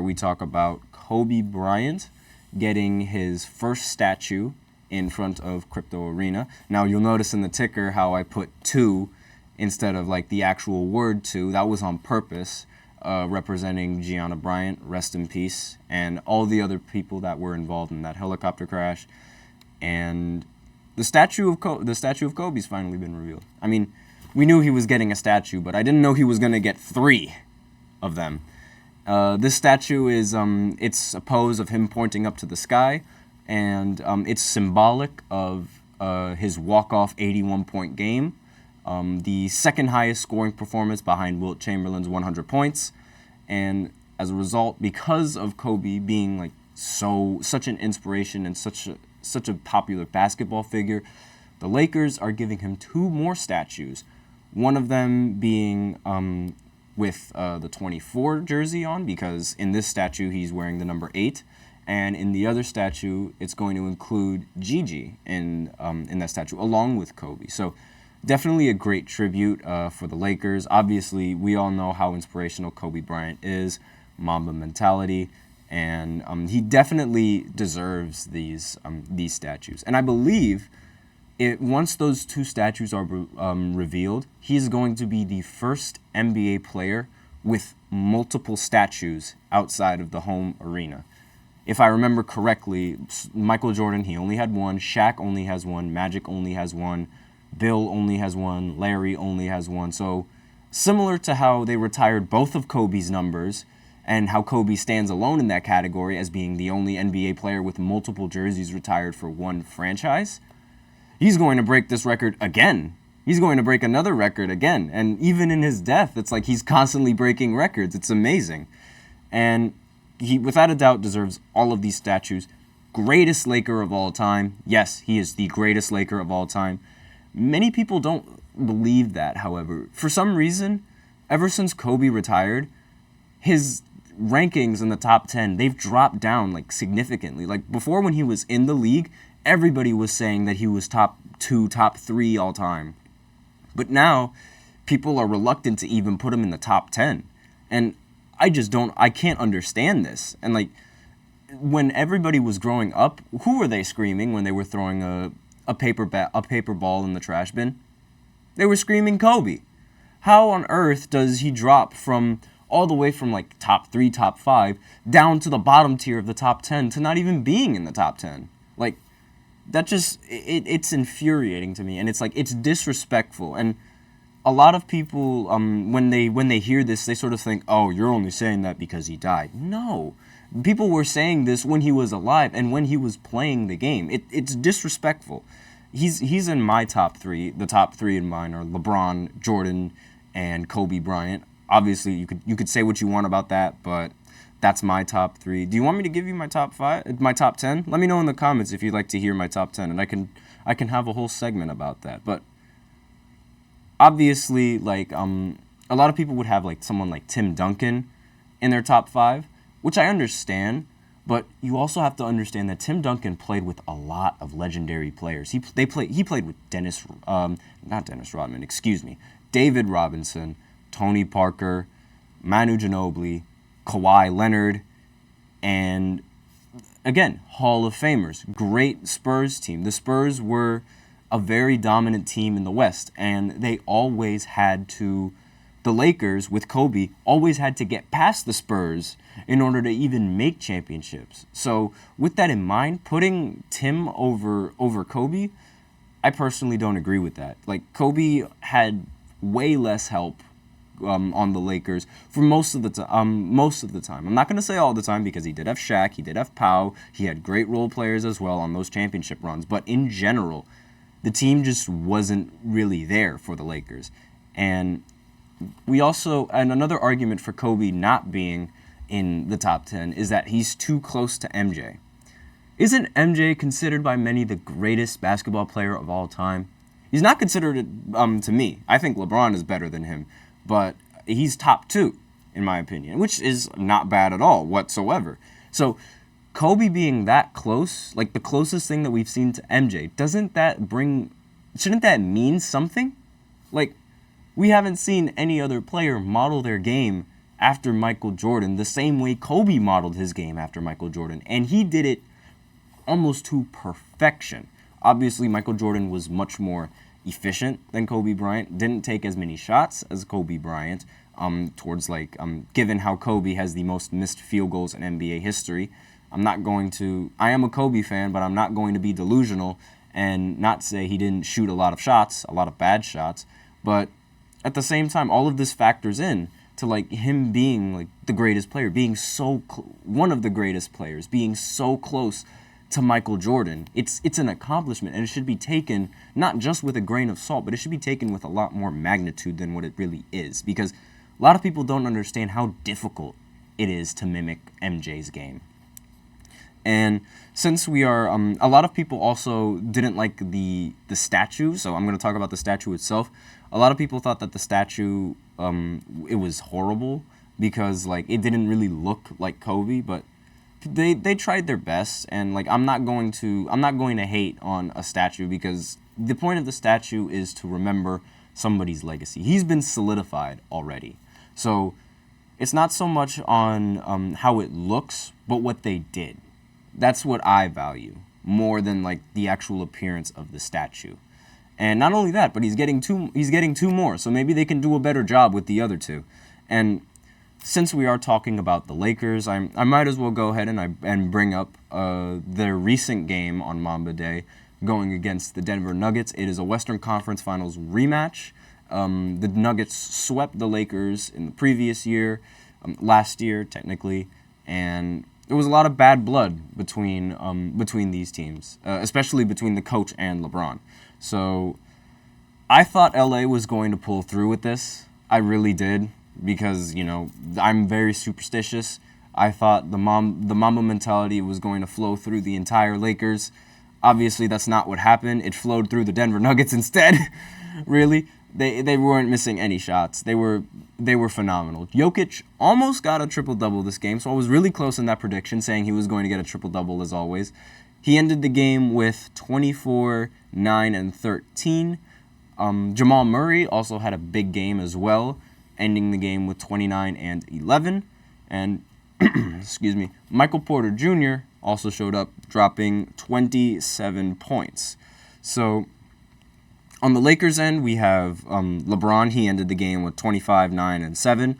where we talk about Kobe Bryant getting his first statue in front of Crypto Arena. Now, you'll notice in the ticker how I put 2 instead of like the actual word 2. That was on purpose, representing Gianna Bryant, rest in peace, and all the other people that were involved in that helicopter crash. And the statue of Kobe's finally been revealed. I mean, we knew he was getting a statue, but I didn't know he was going to get 3 of them. This statue is, it's a pose of him pointing up to the sky, and it's symbolic of his walk-off 81-point game, the second highest scoring performance behind Wilt Chamberlain's 100 points. And as a result, because of Kobe being like such an inspiration and such a popular basketball figure, the Lakers are giving him 2 more statues. One of them being with the 24 jersey on, because in this statue he's wearing the number 8, and in the other statue it's going to include Gigi in that statue along with Kobe. So definitely a great tribute for the Lakers. Obviously, we all know how inspirational Kobe Bryant is, Mamba mentality, and he definitely deserves these statues. And I believe once those 2 statues are revealed, he's going to be the first NBA player with multiple statues outside of the home arena. If I remember correctly, Michael Jordan, he only had 1, Shaq only has 1, Magic only has 1, Bill only has 1, Larry only has 1. So similar to how they retired both of Kobe's numbers and how Kobe stands alone in that category as being the only NBA player with multiple jerseys retired for one franchise, he's going to break this record again. He's going to break another record again. And even in his death, it's like he's constantly breaking records. It's amazing. And he, without a doubt, deserves all of these statues. Greatest Laker of all time. Yes, he is the greatest Laker of all time. Many people don't believe that, however. For some reason, ever since Kobe retired, his rankings in the top 10, they've dropped down like significantly. Like before, when he was in the league, everybody was saying that he was top 2, top 3 all time. But now, people are reluctant to even put him in the top 10. And I can't understand this. And like, when everybody was growing up, who were they screaming when they were throwing a paper ball in the trash bin? They were screaming Kobe. How on earth does he drop from all the way from like top 3, top 5, down to the bottom tier of the top 10 to not even being in the top 10? Like, that just, it's infuriating to me, and it's like, it's disrespectful. And a lot of people, when they hear this, they sort of think, oh, you're only saying that because he died. No. People were saying this when he was alive and when he was playing the game. It's disrespectful. He's in my top 3. The top 3 in mine are LeBron, Jordan, and Kobe Bryant. Obviously, you could say what you want about that, but that's my top 3. Do you want me to give you my top 5, my top 10? Let me know in the comments if you'd like to hear my top 10, and I can have a whole segment about that. But obviously, like a lot of people would have like someone like Tim Duncan in their top 5, which I understand. But you also have to understand that Tim Duncan played with a lot of legendary players. He played with David Robinson, Tony Parker, Manu Ginobili, Kawhi Leonard, and again, Hall of Famers. Great Spurs team. The Spurs were a very dominant team in the West, and they always had to, the Lakers with Kobe always had to get past the Spurs in order to even make championships. So with that in mind, putting Tim over Kobe, I personally don't agree with that. Like, Kobe had way less help on the Lakers for most of the time. I'm not going to say all the time, because he did have Shaq, he did have Pau, he had great role players as well on those championship runs. But in general, the team just wasn't really there for the Lakers. And another argument for Kobe not being in the top 10 is that he's too close to MJ. Isn't MJ considered by many the greatest basketball player of all time? He's not considered it to me. I think LeBron is better than him, but he's top 2, in my opinion, which is not bad at all whatsoever. So Kobe being that close, like the closest thing that we've seen to MJ, shouldn't that mean something? Like, we haven't seen any other player model their game after Michael Jordan the same way Kobe modeled his game after Michael Jordan. And he did it almost to perfection. Obviously, Michael Jordan was much more efficient than Kobe Bryant, didn't take as many shots as Kobe Bryant, given how Kobe has the most missed field goals in NBA history. I am a Kobe fan, but I'm not going to be delusional and not say he didn't shoot a lot of shots, a lot of bad shots. But at the same time, all of this factors in to like him being like the greatest player, being one of the greatest players, being so close to Michael Jordan. It's an accomplishment, and it should be taken not just with a grain of salt, but it should be taken with a lot more magnitude than what it really is, because a lot of people don't understand how difficult it is to mimic MJ's game. And since we are, a lot of people also didn't like the statue, so I'm going to talk about the statue itself. A lot of people thought that the statue, it was horrible because like it didn't really look like Kobe, but they tried their best, and like I'm not going to hate on a statue, because the point of the statue is to remember somebody's legacy. He's been solidified already. So it's not so much on how it looks, but what they did. That's what I value more than like the actual appearance of the statue. And not only that, but he's getting two more. So maybe they can do a better job with the other two. And since we are talking about the Lakers, I might as well go ahead and bring up their recent game on Mamba Day, going against the Denver Nuggets. It is a Western Conference Finals rematch. The Nuggets swept the Lakers in the previous year, last year technically, and there was a lot of bad blood between these teams, especially between the coach and LeBron. So I thought LA was going to pull through with this. I really did, because I'm very superstitious. I thought the Mamba mentality was going to flow through the entire Lakers. Obviously, that's not what happened. It flowed through the Denver Nuggets instead. Really. They weren't missing any shots. They were phenomenal. Jokic almost got a triple-double this game, so I was really close in that prediction, saying he was going to get a triple-double as always. He ended the game with 24, 9, and 13. Jamal Murray also had a big game as well, ending the game with 29 and 11. And, excuse me, Michael Porter Jr. also showed up, dropping 27 points. So on the Lakers' end, we have LeBron. He ended the game with 25, 9, and 7.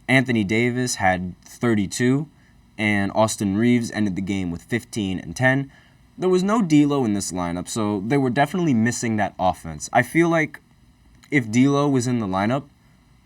Anthony Davis had 32, and Austin Reeves ended the game with 15 and 10. There was no D'Lo in this lineup, so they were definitely missing that offense. I feel like if D'Lo was in the lineup,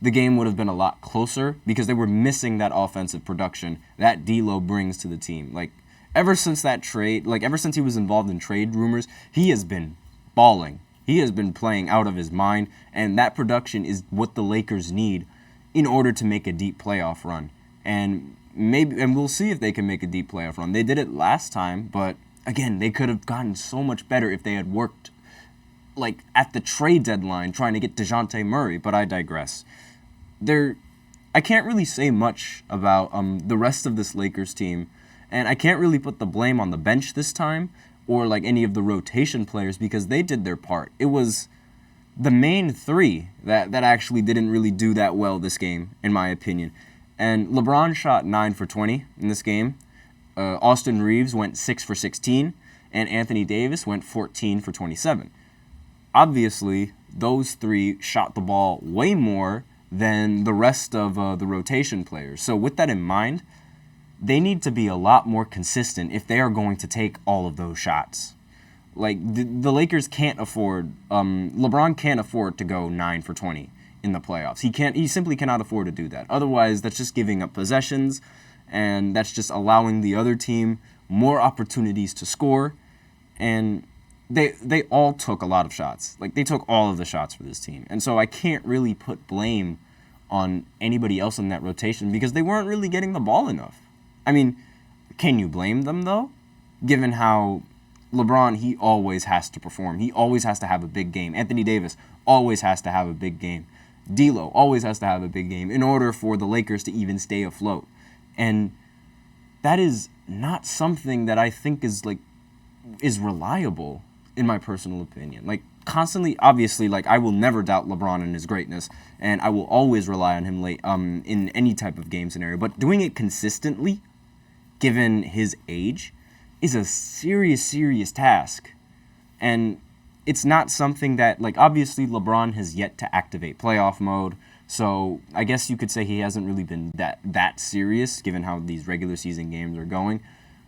the game would have been a lot closer, because they were missing that offensive production that D'Lo brings to the team. Like, ever since he was involved in trade rumors, he has been balling. He has been playing out of his mind, and that production is what the Lakers need in order to make a deep playoff run. And we'll see if they can make a deep playoff run. They did it last time, but again, they could have gotten so much better if they had worked like at the trade deadline trying to get DeJounte Murray, but I digress. I can't really say much about the rest of this Lakers team, and I can't really put the blame on the bench this time, or like any of the rotation players, because they did their part. It was the main three that actually didn't really do that well this game, in my opinion. And LeBron shot 9 for 20 in this game. Austin Reeves went 6 for 16, and Anthony Davis went 14 for 27. Obviously, those three shot the ball way more than the rest of the rotation players. So with that in mind, they need to be a lot more consistent if they are going to take all of those shots. Like, the Lakers can't afford, LeBron can't afford to go 9 for 20 in the playoffs. He simply cannot afford to do that. Otherwise, that's just giving up possessions, and that's just allowing the other team more opportunities to score. And they all took a lot of shots. Like, they took all of the shots for this team. And so I can't really put blame on anybody else in that rotation, because they weren't really getting the ball enough. I mean, can you blame them, though? Given how LeBron, he always has to perform. He always has to have a big game. Anthony Davis always has to have a big game. D'Lo always has to have a big game in order for the Lakers to even stay afloat. And that is not something that I think is reliable. in my personal opinion. Like, constantly, obviously, like, I will never doubt LeBron and his greatness, and I will always rely on him in any type of game scenario. But doing it consistently, given his age, is a serious, serious task. And it's not something that, like, obviously LeBron has yet to activate playoff mode, so I guess you could say he hasn't really been that serious, given how these regular season games are going.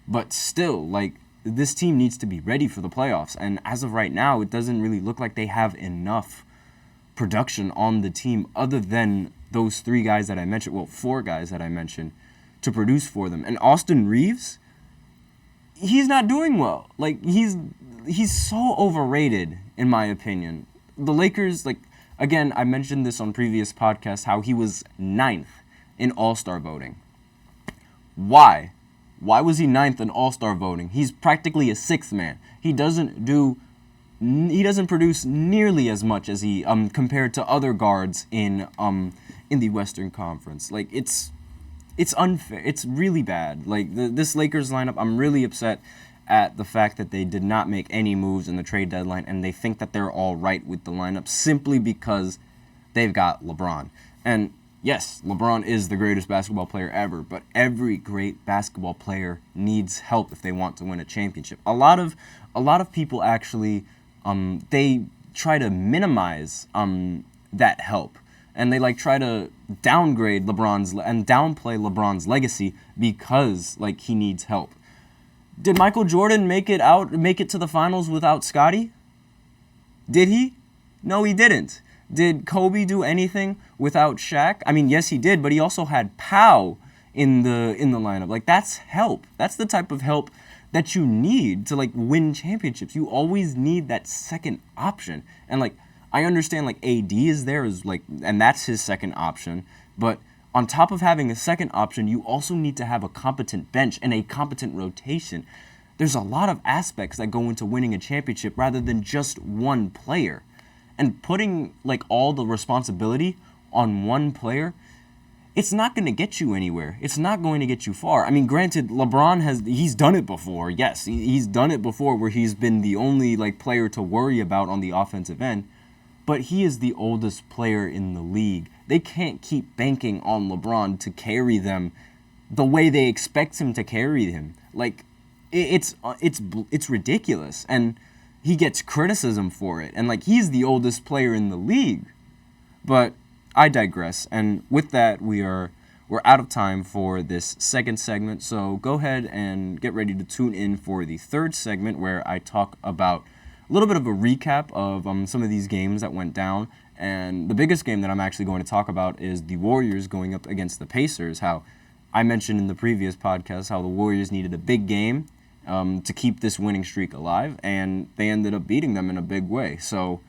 But still, like, this team needs to be ready for the playoffs, and as of right now, it doesn't really look like they have enough production on the team other than those 3 guys that I mentioned, well, 4 guys that I mentioned, to produce for them. And Austin Reeves, he's not doing well. Like, he's so overrated, in my opinion. The Lakers, like, again, I mentioned this on previous podcasts, how he was 9th in All-Star voting. Why? Why was he 9th in All-Star voting? He's practically a 6th man. He doesn't produce nearly as much as he compared to other guards in the Western Conference. Like, it's unfair. It's really bad. Like, this Lakers lineup, I'm really upset at the fact that they did not make any moves in the trade deadline, and they think that they're all right with the lineup simply because they've got LeBron. And yes, LeBron is the greatest basketball player ever, but every great basketball player needs help if they want to win a championship. A lot of people actually they try to minimize that help, and they like try to downgrade downplay LeBron's legacy because like he needs help. Did Michael Jordan make it to the finals without Scottie? Did he? No, he didn't. Did Kobe do anything without Shaq? I mean, yes, he did, but he also had Powell in the lineup. Like, that's help. That's the type of help that you need to like win championships. You always need that second option. And like, I understand like AD is there as like, and that's his second option, but on top of having a second option, you also need to have a competent bench and a competent rotation. There's a lot of aspects that go into winning a championship rather than just one player. And putting like all the responsibility on one player, it's not going to get you anywhere. It's not going to get you far. I mean, granted, LeBron he's done it before. Yes, he's done it before where he's been the only like player to worry about on the offensive end. But he is the oldest player in the league. They can't keep banking on LeBron to carry them the way they expect him to carry him. Like, it's ridiculous, and he gets criticism for it. And like, he's the oldest player in the league. But I digress. And with that, we're out of time for this second segment. So go ahead and get ready to tune in for the third segment, where I talk about a little bit of a recap of some of these games that went down. And the biggest game that I'm actually going to talk about is the Warriors going up against the Pacers. How I mentioned in the previous podcast how the Warriors needed a big game to keep this winning streak alive, and they ended up beating them in a big way. So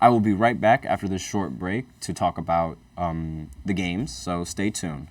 I will be right back after this short break to talk about the games, so stay tuned.